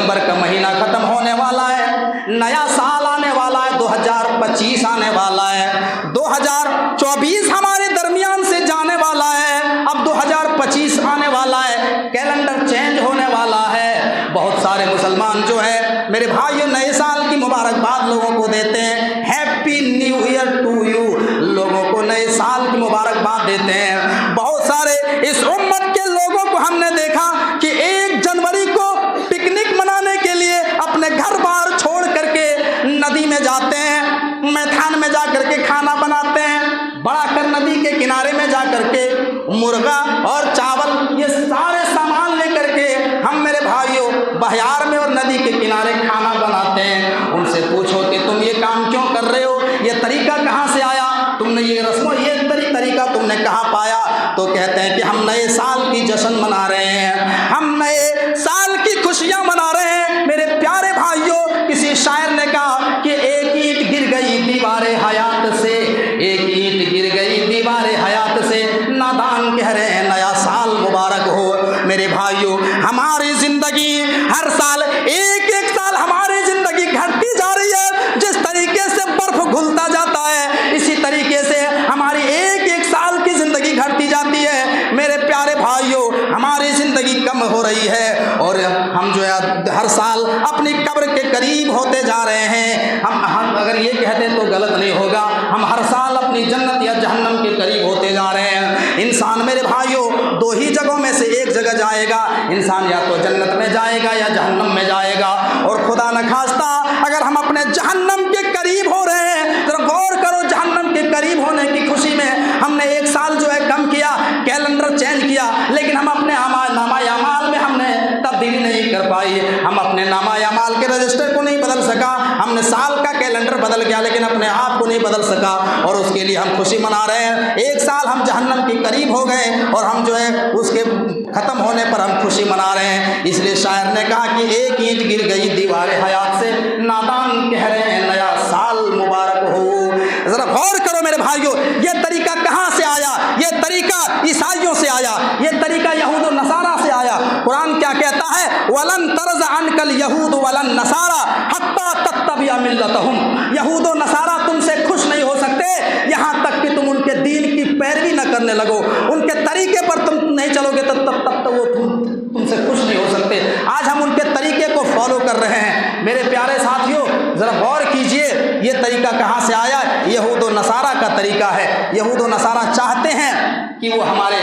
दिसंबर का महीना ख़त्म होने वाला है, नया साल आने वाला है, 2025 आने वाला है, 2024 हमारे दरमियान से जाने वाला है, अब 2025 आने वाला है, कैलेंडर चेंज होने वाला है। बहुत सारे मुसलमान जो है मेरे भाइयों नए साल की मुबारकबाद लोगों को देते हैं, happy new year to you, लोगों को नए साल की मुबारकबाद देते हैं। बहुत सारे इस उम्मत के लोगों को हमने देखा कि 1 जनवरी को पिकनिक मनाने के लिए अपने घर बार छोड़ करके नदी में जाते हैं, मैदान में जा करके खाना बनाते हैं, बड़ा कर नदी के किनारे में जा करके मुर्गा और चावल ये सारे सामान लेकर के हम मेरे भाइयों बहियार में और नदी के किनारे खाना बनाते हैं। उनसे पूछो कि तुम ये काम क्यों कर रहे हो, ये तरीका कहाँ से आया, तुमने ये रस्मों ये तरीका तुमने कहाँ पाया? तो कहते हैं कि हम नए साल की जश्न मना रहे हैं, हम नए साल की खुशियाँ मना रहे हैं। मेरे प्यारे भाइयों, किसी शायर ने कहा कि एक ईंट गिर गई दीवारे हयात से, एक ईंट गिर गई दीवारे हयात से, नादान कह रहे हैं नया साल मुबारक हो। मेरे भाइयों, हमारी जिंदगी हर साल एक साल हमारी जिंदगी घटती जा रही है। जिस तरीके से बर्फ घुलता जाता है इसी तरीके से हमारी एक साल की जिंदगी घटती जाती है। मेरे प्यारे भाइयों, हमारी जिंदगी कम हो रही है और हम जो है हर साल अपनी कब्र के करीब होते जा रहे हैं। हम अगर ये कहते हैं तो गलत नहीं होगा, हम हर साल अपनी जन्नत या जहन्नम के करीब होते जा रहे हैं। इंसान मेरे भाइयों 2 ही जगहों में से एक जगह जाएगा, इंसान या तो जन्नत में जाएगा या जहन्नम में जाएगा। और खुदा न खास्ता अगर हम अपने जहन्नम के करीब हो रहे हैं तो गौर करो, जहन्नम के करीब होने की खुशी में हमने 1 साल जो है कम किया, कैलेंडर चेंज किया, लेकिन हम अपने नामा अमाल में हमने तब्दीली नहीं कर पाई। हम अपने नामा अमाल के रजिस्टर को नहीं बदल सका, हमने साल का कैलेंडर बदल गया लेकिन अपने आप को नहीं बदल सका और उसके लिए हम खुशी मना रहे हैं। 1 साल हम जहन्नम के करीब हो गए और हम जो है उसके ख़त्म होने पर हम खुशी मना रहे हैं। इसलिए शायर ने कहा कि एक ईंट गिर गई दीवारे हयात से, नादान कह रहे हैं नया साल मुबारक हो। जरा गौर करो मेरे भाइयों, ये तरीका कहाँ से आया? ये तरीका ईसाइयों से आया, ये तरीका यहूद और नसारा से आया। कुरान क्या कहता है? वलन तरज़ अनकल यहूद वलन नसारा हत्ता तत्तबिया मिल्लतहुम, यहूद और नसारा तुमसे खुश नहीं हो सकते यहाँ तक कि तुम उनके दीन की पैरवी न करने लगो, उनके तरीके पर तुम नहीं चलोगे तब तक वो तुमसे खुश नहीं हो सकते। आज हम उनके तरीके को फॉलो कर रहे हैं। मेरे प्यारे साथियों, ज़रा गौर कीजिए, ये तरीका कहाँ से आया? यहूद और नसारा का तरीका है। यहूद और नसारा चाहते हैं कि वो हमारे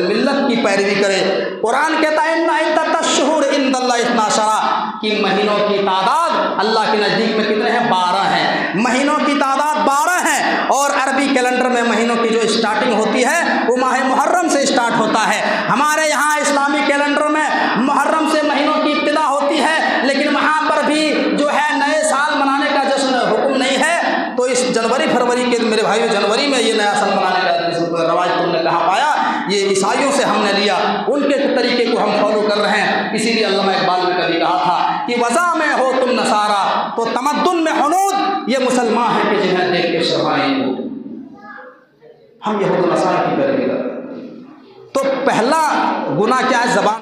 मिल्लत की पैरवी करे। कुरान कहता है इन्ना इद्दतश्शुहूर इंदल्लाहि 12 कि महीनों की तादाद अल्लाह के नज़दीक में कितने हैं? 12 हैं। महीनों की तादाद 12 हैं और अरबी कैलेंडर में महीनों की जो स्टार्टिंग होती है वो माह मुहर्रम से स्टार्ट होता है। हमारे यहाँ इस्लामी कैलेंडर में मुहर्रम से महीनों की इब्तिदा होती है, लेकिन वहाँ पर भी जो है नए साल मनाने का जश्न हुक्म नहीं है। तो इस जनवरी फरवरी के मेरे भाइयों जनवरी में ये नया साल मनाने का रवाज तुमने कहाँ पाया? ये ईसाइयों से हमने लिया, उनके तरीके को हम फॉलो कर रहे हैं। इसीलिए अल्लामा इकबाल ने कभी कहा था कि वज़ा में हो तुम नसारा तो तमद्दुन में हुनूद ये मुसलमान है कि जिन्हें देख के शर्माएंगे। हम यहूद नसारा की पैरवी करते हैं। तो पहला गुनाह क्या है? ज़बान